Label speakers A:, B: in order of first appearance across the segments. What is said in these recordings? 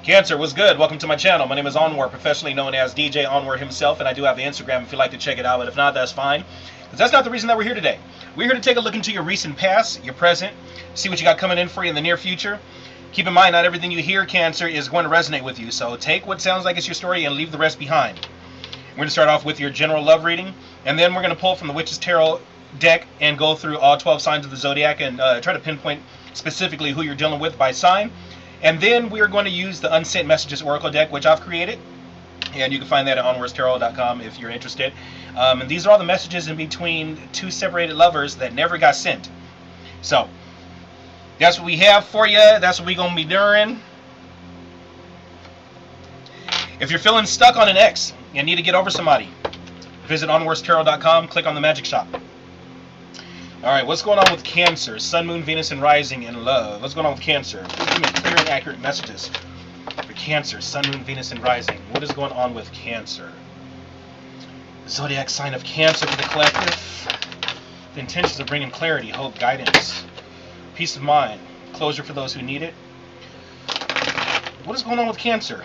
A: Cancer, what's good? Welcome to my channel. My name is Onward, professionally known as DJ Onward himself, and I do have an Instagram if you'd like to check it out, but if not, that's fine. Because that's not the reason that we're here today. We're here to take a look into your recent past, your present, see what you got coming in for you in the near future. Keep in mind, not everything you hear, Cancer, is going to resonate with you, so take what sounds like it's your story and leave the rest behind. We're going to start off with your general love reading, and then we're going to pull from the Witch's Tarot deck and go through all 12 signs of the Zodiac and try to pinpoint specifically who you're dealing with by sign. And then we're going to use the Unsent Messages Oracle deck, which I've created. And you can find that at onwardstarot.com if you're interested. And these are all the messages in between two separated lovers that never got sent. So, that's what we have for you. That's what we're going to be doing. If you're feeling stuck on an ex and need to get over somebody, visit onwardstarot.com, click on the magic shop. Alright, what's going on with Cancer? Sun, Moon, Venus, and Rising in love. What's going on with Cancer? Give me clear and accurate messages for Cancer. Sun, Moon, Venus, and Rising. What is going on with Cancer? Zodiac sign of Cancer for the collective. The intentions of bringing clarity, hope, guidance, peace of mind, closure for those who need it. What is going on with Cancer?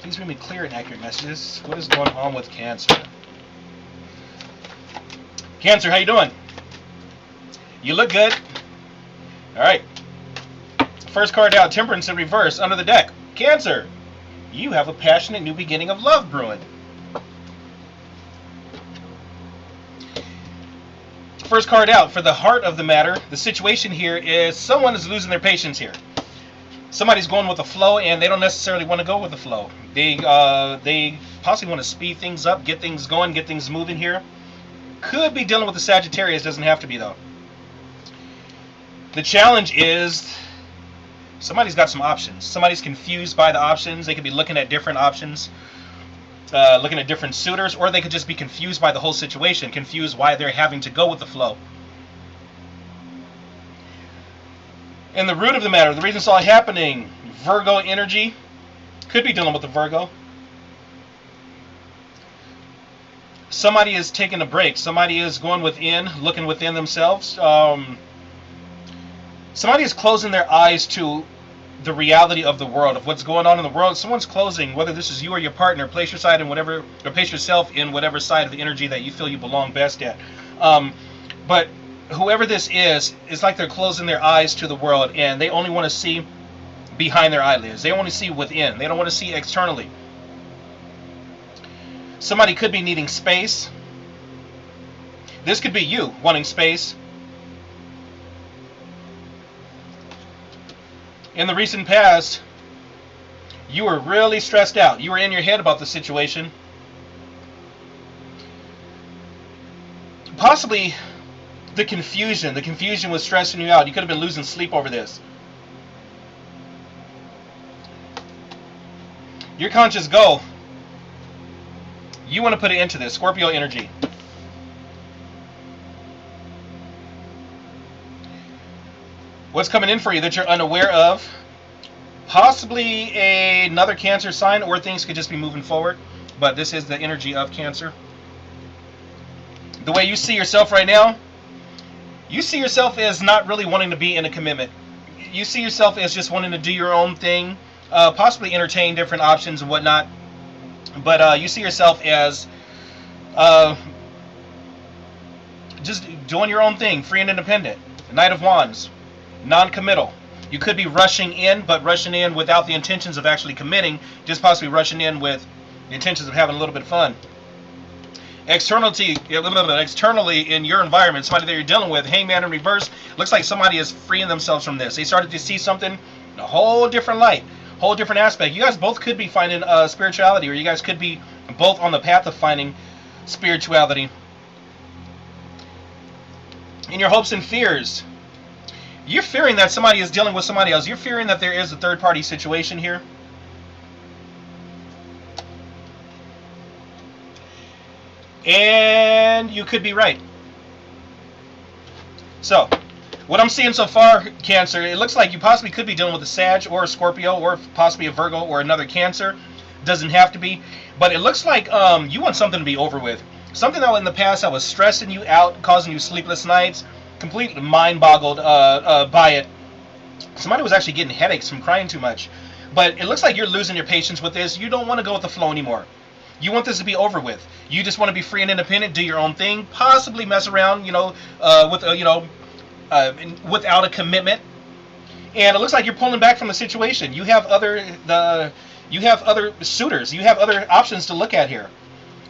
A: Please bring me clear and accurate messages. What is going on with Cancer? Cancer, how you doing? You look good. Alright. First card out, Temperance in reverse, under the deck. Cancer, you have a passionate new beginning of love brewing. First card out, for the heart of the matter, the situation here is someone is losing their patience here. Somebody's going with the flow and they don't necessarily want to go with the flow. They possibly want to speed things up, get things going, get things moving here. Could be dealing with the Sagittarius, doesn't have to be though. The challenge is somebody's got some options. Somebody's confused by the options. They could be looking at different options, looking at different suitors, or they could just be confused by the whole situation, confused why they're having to go with the flow. And the root of the matter, the reason it's all happening, Virgo energy, could be dealing with the Virgo. Somebody is taking a break. Somebody is going within, looking within themselves. Somebody is closing their eyes to the reality of the world, of what's going on in the world. Someone's closing, whether this is you or your partner. Place your side in whatever, or place yourself in whatever side of the energy that you feel you belong best at. But whoever this is, it's like they're closing their eyes to the world, and they only want to see behind their eyelids. They want to see within. They don't want to see externally. Somebody could be needing space. This could be you wanting space. In the recent past, you were really stressed out. You were in your head about the situation. Possibly the confusion. The confusion was stressing you out. You could have been losing sleep over this. Your conscious goal, you want to put it into this. Scorpio energy. What's coming in for you that you're unaware of? Possibly another Cancer sign, or things could just be moving forward. But this is the energy of Cancer. The way you see yourself right now, you see yourself as not really wanting to be in a commitment. You see yourself as just wanting to do your own thing, possibly entertain different options and whatnot. But you see yourself as just doing your own thing, free and independent. Knight of Wands, non-committal. You could be rushing in, but rushing in without the intentions of actually committing, just possibly rushing in with the intentions of having a little bit of fun. Externally in your environment, somebody that you're dealing with, Hangman in reverse, looks like somebody is freeing themselves from this. They started to see something in a whole different light. Whole different aspect. You guys both could be finding spirituality, or you guys could be both on the path of finding spirituality. In your hopes and fears, you're fearing that somebody is dealing with somebody else. You're fearing that there is a third-party situation here. And you could be right. So, what I'm seeing so far, Cancer, it looks like you possibly could be dealing with a Sag or a Scorpio or possibly a Virgo or another Cancer. Doesn't have to be. But it looks like you want something to be over with. Something that in the past that was stressing you out, causing you sleepless nights, completely mind-boggled by it. Somebody was actually getting headaches from crying too much. But it looks like you're losing your patience with this. You don't want to go with the flow anymore. You want this to be over with. You just want to be free and independent, do your own thing, possibly mess around, without a commitment. And it looks like you're pulling back from the situation. You have other suitors. You have other options to look at here.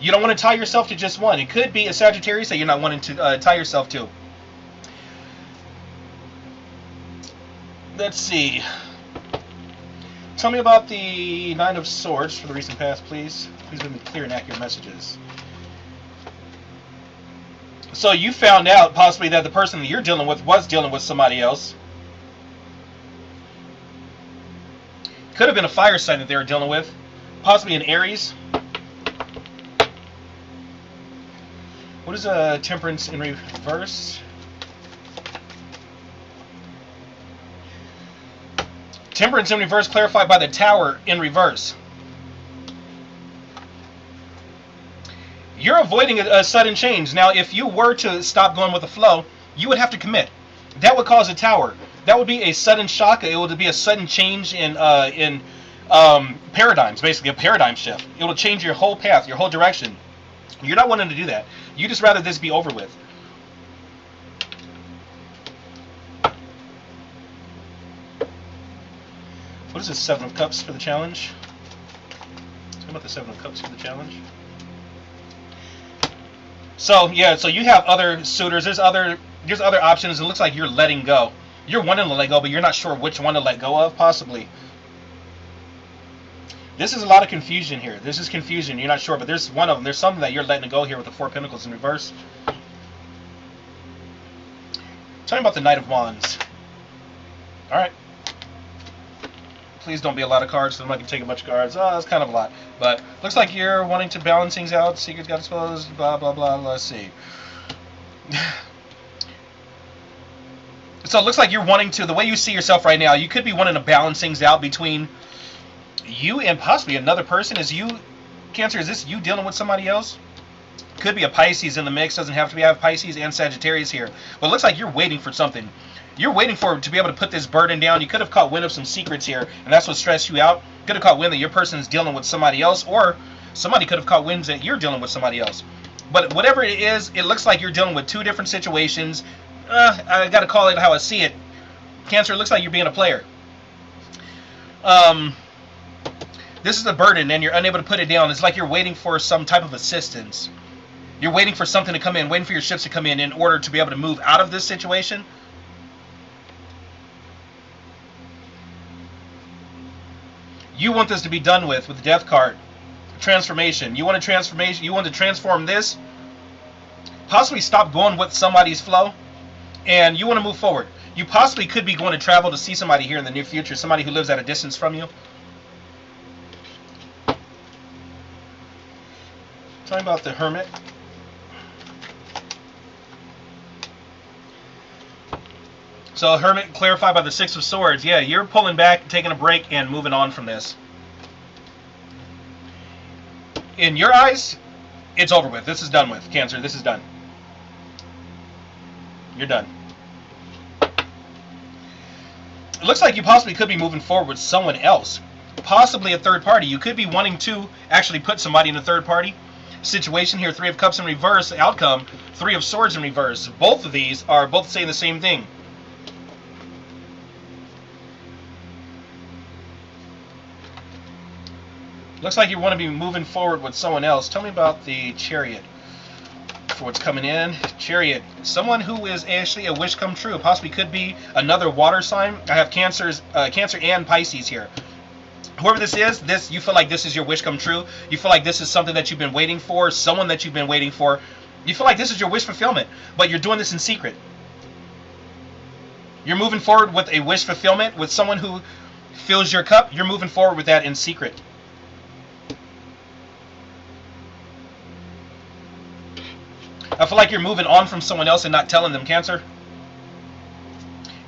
A: You don't want to tie yourself to just one. It could be a Sagittarius that you're not wanting to tie yourself to. Let's see. Tell me about the Nine of Swords for the recent past, please. Please give me clear and accurate messages. So you found out possibly that the person that you're dealing with was dealing with somebody else. Could have been a fire sign that they were dealing with. Possibly an Aries. What is a Temperance in reverse? Temperance in reverse clarified by the Tower in reverse. You're avoiding a sudden change. Now, if you were to stop going with the flow, you would have to commit. That would cause a Tower. That would be a sudden shock. It would be a sudden change in paradigms, basically a paradigm shift. It will change your whole path, your whole direction. You're not wanting to do that. You just rather this be over with. What is this, Seven of Cups for the challenge? What about the Seven of Cups for the challenge? So, yeah, so you have other suitors. There's other options. It looks like you're letting go. You're wanting to let go, but you're not sure which one to let go of, possibly. This is a lot of confusion here. This is confusion. You're not sure, but there's one of them. There's something that you're letting go here with the Four of Pentacles in reverse. Tell me about the Knight of Wands. All right. Please don't be a lot of cards, so I'm not going to take a bunch of cards. Oh, that's kind of a lot. But looks like you're wanting to balance things out. Secrets got exposed, blah, blah, blah. Let's see. So it looks like you're wanting to, the way you see yourself right now, you could be wanting to balance things out between you and possibly another person. Is you, Cancer, is this you dealing with somebody else? Could be a Pisces in the mix. Doesn't have to be. I have Pisces and Sagittarius here. But it looks like you're waiting for something. You're waiting for to be able to put this burden down. You could have caught wind of some secrets here, and that's what stressed you out. Could have caught wind that your person is dealing with somebody else, or somebody could have caught wind that you're dealing with somebody else. But whatever it is, it looks like you're dealing with two different situations. I got to call it how I see it. Cancer, it looks like you're being a player. This is a burden, and you're unable to put it down. It's like you're waiting for some type of assistance. You're waiting for something to come in, waiting for your ships to come in order to be able to move out of this situation. You want this to be done with the Death card. Transformation. You want a transformation. You want to transform this. Possibly stop going with somebody's flow. And you want to move forward. You possibly could be going to travel to see somebody here in the near future. Somebody who lives at a distance from you. Tell me about the Hermit. So Hermit clarified by the Six of Swords. Yeah, you're pulling back, taking a break, and moving on from this. In your eyes, it's over with. This is done with, Cancer. This is done. You're done. It looks like you possibly could be moving forward with someone else. Possibly a third party. You could be wanting to actually put somebody in a third party situation here. Three of Cups in reverse. Outcome, Three of Swords in reverse. Both of these are both saying the same thing. Looks like you want to be moving forward with someone else. Tell me about the Chariot for what's coming in. Chariot, someone who is actually a wish come true. Possibly could be another water sign. I have Cancer and Pisces here. Whoever this is, you feel like this is your wish come true. You feel like this is something that you've been waiting for, someone that you've been waiting for. You feel like this is your wish fulfillment, but you're doing this in secret. You're moving forward with a wish fulfillment with someone who fills your cup. You're moving forward with that in secret. I feel like you're moving on from someone else and not telling them, Cancer.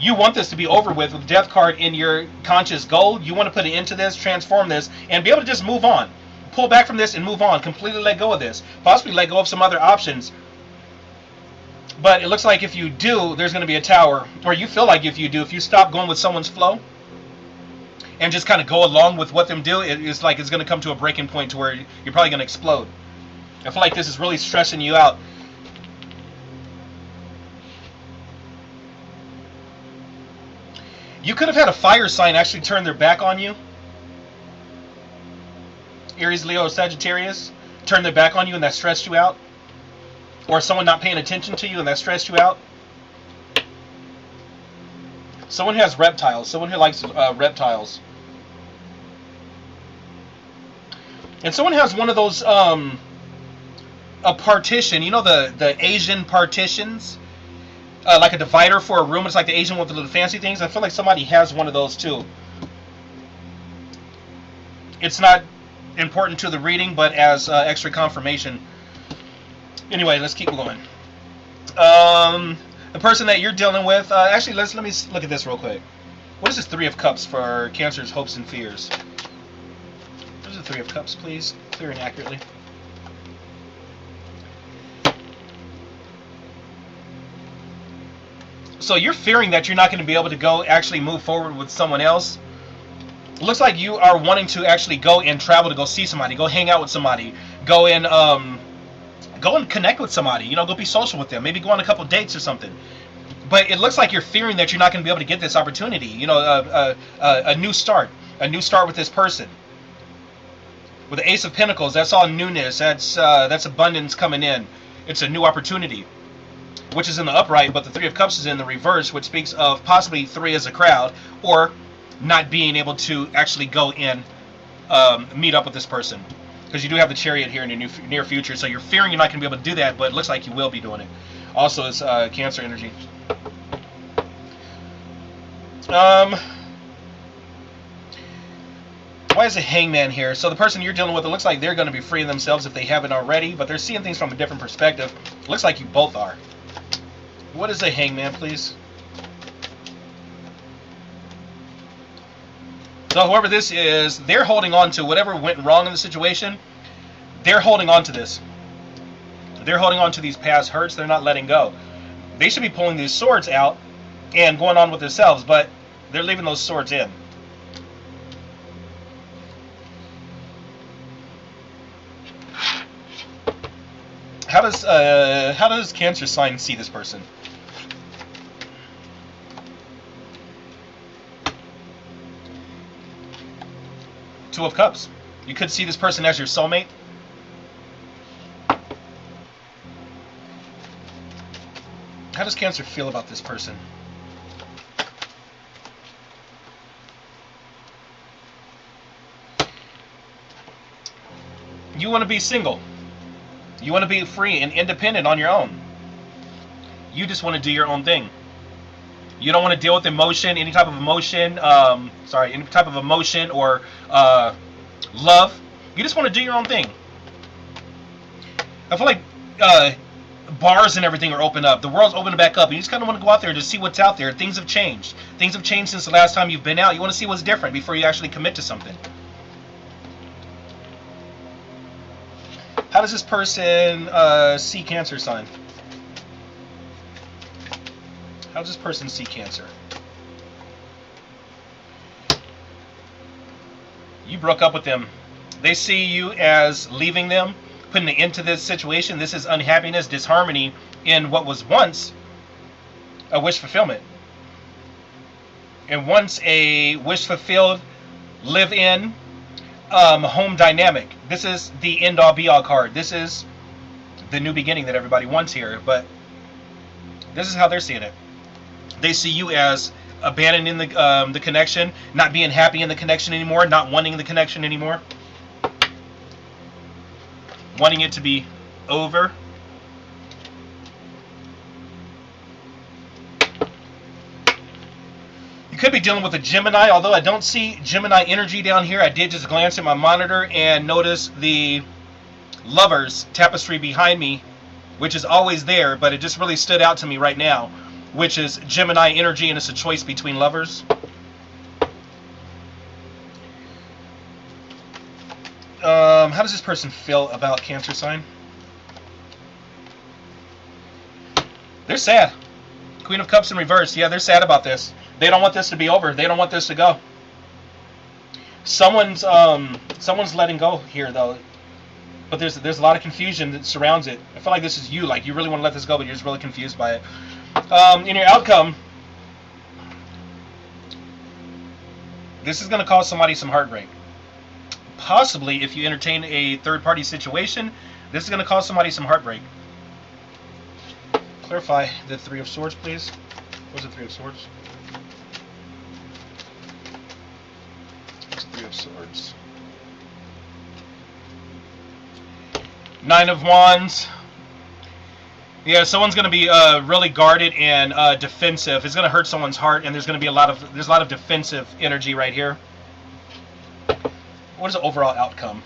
A: You want this to be over with the Death card in your conscious goal. You want to put an end to this, transform this, and be able to just move on. Pull back from this and move on. Completely let go of this. Possibly let go of some other options. But it looks like if you do, there's going to be a tower. Or you feel like if you do, if you stop going with someone's flow and just kind of go along with what them do, it's like it's going to come to a breaking point to where you're probably going to explode. I feel like this is really stressing you out. You could have had a fire sign actually turn their back on you. Aries, Leo, Sagittarius turn their back on you and that stressed you out. Or someone not paying attention to you and that stressed you out. Someone who has reptiles. Someone who likes reptiles. And someone has one of those, a partition. You know the Asian partitions? Like a divider for a room. It's like the Asian one with the little fancy things. I feel like somebody has one of those too. It's not important to the reading, but as extra confirmation. Anyway, let's keep going. The person that you're dealing with, actually, let me look at this real quick. What is this Three of Cups for Cancer's hopes and fears? What is the Three of Cups, please? Clear and accurately. So you're fearing that you're not going to be able to go actually move forward with someone else. It looks like you are wanting to actually go and travel to go see somebody, go hang out with somebody, go and connect with somebody, you know, go be social with them, maybe go on a couple dates or something. But it looks like you're fearing that you're not going to be able to get this opportunity, you know, a new start with this person. With the Ace of Pentacles, that's all newness, that's abundance coming in. It's a new opportunity, which is in the upright, but the Three of Cups is in the reverse, which speaks of possibly three as a crowd, or not being able to actually go and meet up with this person. Because you do have the Chariot here in your near future, so you're fearing you're not going to be able to do that, but it looks like you will be doing it. Also, it's Cancer energy. Why is a Hangman here? So the person you're dealing with, it looks like they're going to be freeing themselves if they haven't already, but they're seeing things from a different perspective. It looks like you both are. What is a Hangman, please? So whoever this is, they're holding on to whatever went wrong in the situation. They're holding on to this. They're holding on to these past hurts. They're not letting go. They should be pulling these swords out and going on with themselves, but they're leaving those swords in. How does Cancer sign see this person? Two of Cups. You could see this person as your soulmate. How does Cancer feel about this person? You want to be single. You want to be free and independent on your own. You just want to do your own thing. You don't want to deal with emotion, any type of emotion, any type of emotion or love. You just want to do your own thing. I feel like bars and everything are open up. The world's opening back up. And you just kind of want to go out there to see what's out there. Things have changed. Things have changed since the last time you've been out. You want to see what's different before you actually commit to something. How does this person see Cancer sign? How does this person see Cancer? You broke up with them. They see you as leaving them, putting an end to this situation. This is unhappiness, disharmony in what was once a wish fulfillment. And once a wish fulfilled, live in home dynamic. This is the end all be all card. This is the new beginning that everybody wants here, but this is how they're seeing it. They see you as abandoning the connection, not being happy in the connection anymore, not wanting the connection anymore, wanting it to be over. You could be dealing with a Gemini, although I don't see Gemini energy down here. I did just glance at my monitor and notice the Lovers tapestry behind me, which is always there, but it just really stood out to me right now, which is Gemini energy, and it's a choice between lovers. How does this person feel about Cancer sign? They're sad. Queen of Cups in reverse. Yeah, they're sad about this. They don't want this to be over. They don't want this to go. Someone's letting go here though. But there's a lot of confusion that surrounds it. I feel like this is you. Like you really want to let this go, but you're just really confused by it. In your outcome, this is going to cause somebody some heartbreak. Possibly, if you entertain a third-party situation, this is going to cause somebody some heartbreak. Clarify the Three of Swords, please. What's the Three of Swords? What's the Three of Swords? Nine of Wands. Yeah, someone's going to be really guarded and defensive. It's going to hurt someone's heart, and there's going to be a lot of defensive energy right here. What is the overall outcome?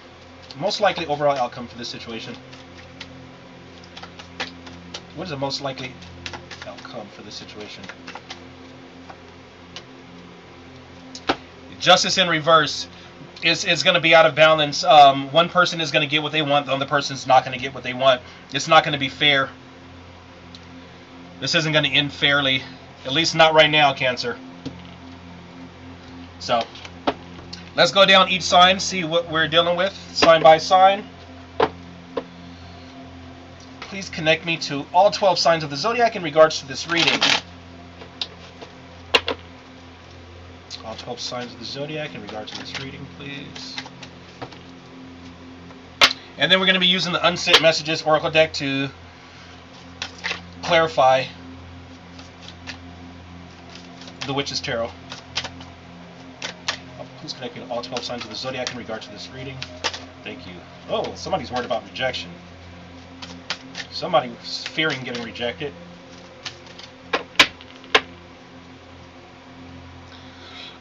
A: Most likely overall outcome for this situation. What is the most likely outcome for this situation? Justice in reverse is going to be out of balance. One person is going to get what they want, the other person's not going to get what they want. It's not going to be fair. This isn't going to end fairly, at least not right now, Cancer. So, let's go down each sign, see what we're dealing with, sign by sign. Please connect me to all 12 signs of the Zodiac in regards to this reading. All 12 signs of the Zodiac in regards to this reading, please. And then we're going to be using the UNSENT Messages Oracle deck to clarify the Witch's Tarot. Please connect me to all 12 signs of the Zodiac in regard to this reading. Thank you. Oh, somebody's worried about rejection. Somebody's fearing getting rejected.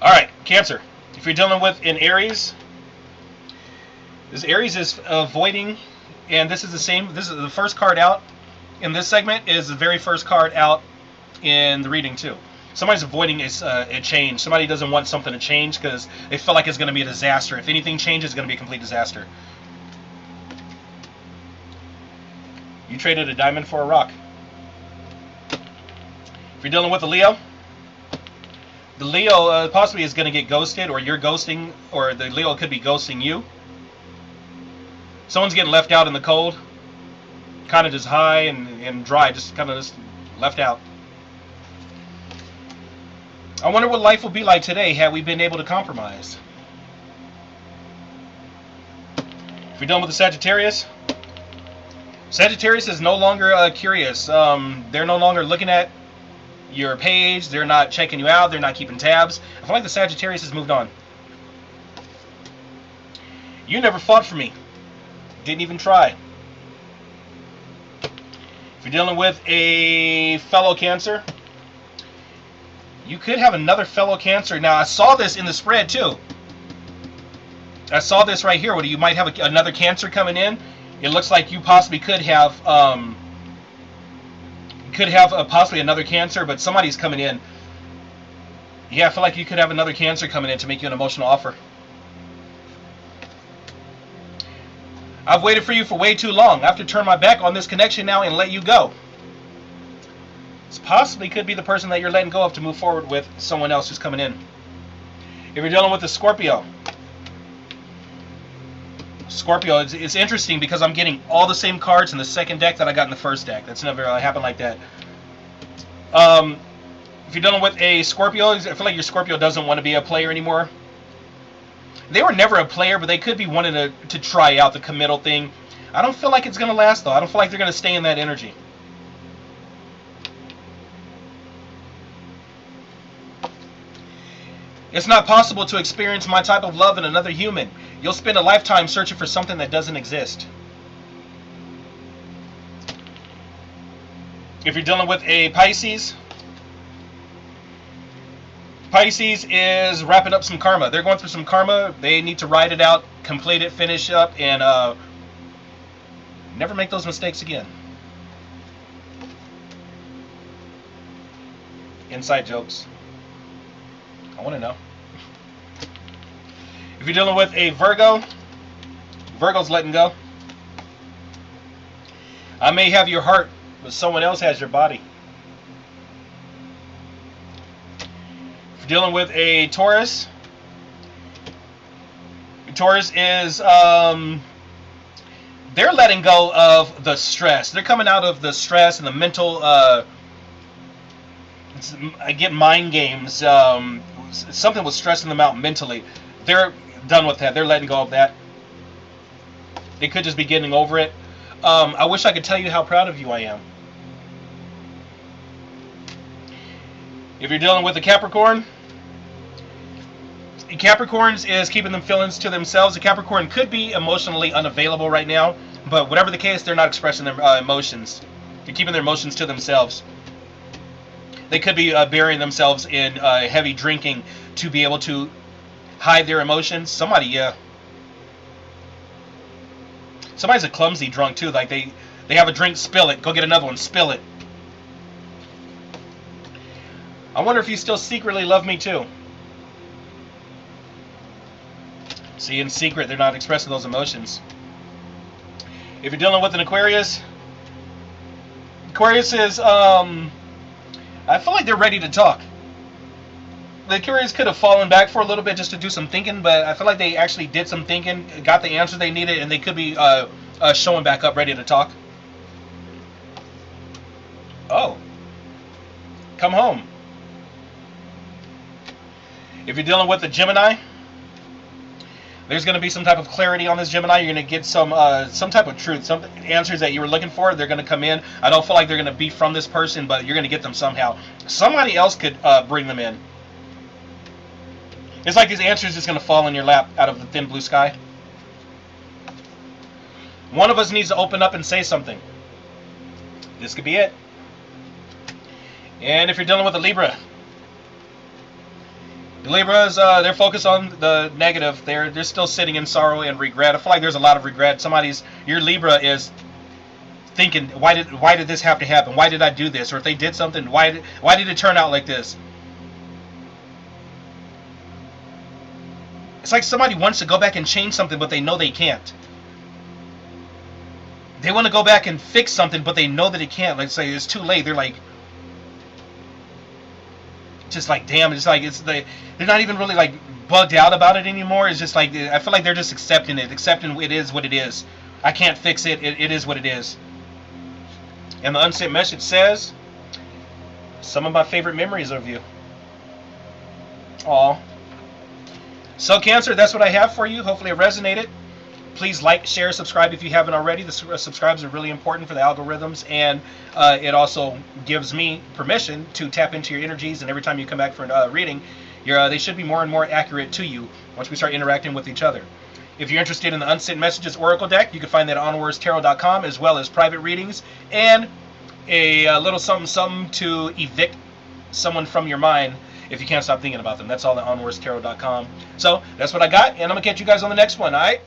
A: Alright, Cancer. If you're dealing with an Aries, this Aries is avoiding, and this is the same, this is the first card out in this segment is the very first card out in the reading too. Somebody's avoiding a change. Somebody doesn't want something to change because they feel like it's going to be a disaster. If anything changes, it's going to be a complete disaster. You traded a diamond for a rock. If you're dealing with a Leo, the Leo possibly is going to get ghosted, or you're ghosting, or the Leo could be ghosting you. Someone's getting left out in the cold. Kind of just high and dry, just kind of just left out. I wonder what life would be like today had we been able to compromise. If you're dealing with the Sagittarius, Sagittarius is no longer curious. They're no longer looking at your page. They're not checking you out. They're not keeping tabs. I feel like the Sagittarius has moved on. You never fought for me. Didn't even try. If you're dealing with a fellow Cancer, you could have another fellow Cancer. Now, I saw this in the spread, too. I saw this right here, where you might have another Cancer coming in. It looks like you possibly could have possibly another Cancer, but somebody's coming in. Yeah, I feel like you could have another Cancer coming in to make you an emotional offer. I've waited for you for way too long. I have to turn my back on this connection now and let you go. This possibly could be the person that you're letting go of to move forward with someone else who's coming in. If you're dealing with a Scorpio, it's interesting because I'm getting all the same cards in the second deck that I got in the first deck. That's never happened like that. If you're dealing with a Scorpio, I feel like your Scorpio doesn't want to be a player anymore. They were never a player, but they could be wanting to try out the committal thing. I don't feel like it's going to last, though. I don't feel like they're going to stay in that energy. It's not possible to experience my type of love in another human. You'll spend a lifetime searching for something that doesn't exist. If you're dealing with a Pisces, Pisces is wrapping up some karma. They're going through some karma. They need to ride it out, complete it, finish up, and never make those mistakes again. Inside jokes. I want to know. If you're dealing with a Virgo, Virgo's letting go. I may have your heart, but someone else has your body. Dealing with a Taurus. Taurus is they're letting go of the stress. They're coming out of the stress and the mental. I get mind games. Something was stressing them out mentally. They're done with that. They're letting go of that. They could just be getting over it. I wish I could tell you how proud of you I am. If you're dealing with a Capricorn, Capricorns is keeping them feelings to themselves. A Capricorn could be emotionally unavailable right now, but whatever the case, they're not expressing their emotions. They're keeping their emotions to themselves. They could be burying themselves in heavy drinking to be able to hide their emotions. Somebody's a clumsy drunk too. Like they have a drink, spill it. Go get another one, spill it. I wonder if you still secretly love me too. See, in secret, they're not expressing those emotions. If you're dealing with an Aquarius, Aquarius is, I feel like they're ready to talk. The Aquarius could have fallen back for a little bit just to do some thinking, but I feel like they actually did some thinking, got the answer they needed, and they could be showing back up, ready to talk. Oh. Come home. If you're dealing with the Gemini, there's going to be some type of clarity on this Gemini. You're going to get some type of truth, some answers that you were looking for. They're going to come in. I don't feel like they're going to be from this person, but you're going to get them somehow. Somebody else could bring them in. It's like these answers just going to fall in your lap out of the thin blue sky. One of us needs to open up and say something. This could be it. And if you're dealing with a Libra, the Libras, they're focused on the negative. They're still sitting in sorrow and regret. I feel like there's a lot of regret. Your Libra is thinking, why did this have to happen? Why did I do this? Or if they did something, why did it turn out like this? It's like somebody wants to go back and change something, but they know they can't. They want to go back and fix something, but they know that it can't. Like, say it's too late. They're like, just like, damn. It's like they're not even really like bugged out about it anymore. It's just like, I feel like they're just accepting it it is what it is. I can't fix it. It is what it is. And the unsent message says, some of my favorite memories of you. Aw. So Cancer, that's what I have for you. Hopefully it resonated. Please like, share, subscribe if you haven't already. The subscribes are really important for the algorithms, and it also gives me permission to tap into your energies, and every time you come back for a reading, they should be more and more accurate to you once we start interacting with each other. If you're interested in the Unsent Messages Oracle deck, you can find that at onwardstarot.com, as well as private readings and a little something to evict someone from your mind if you can't stop thinking about them. That's all at onwardstarot.com. So that's what I got, and I'm going to catch you guys on the next one, all right?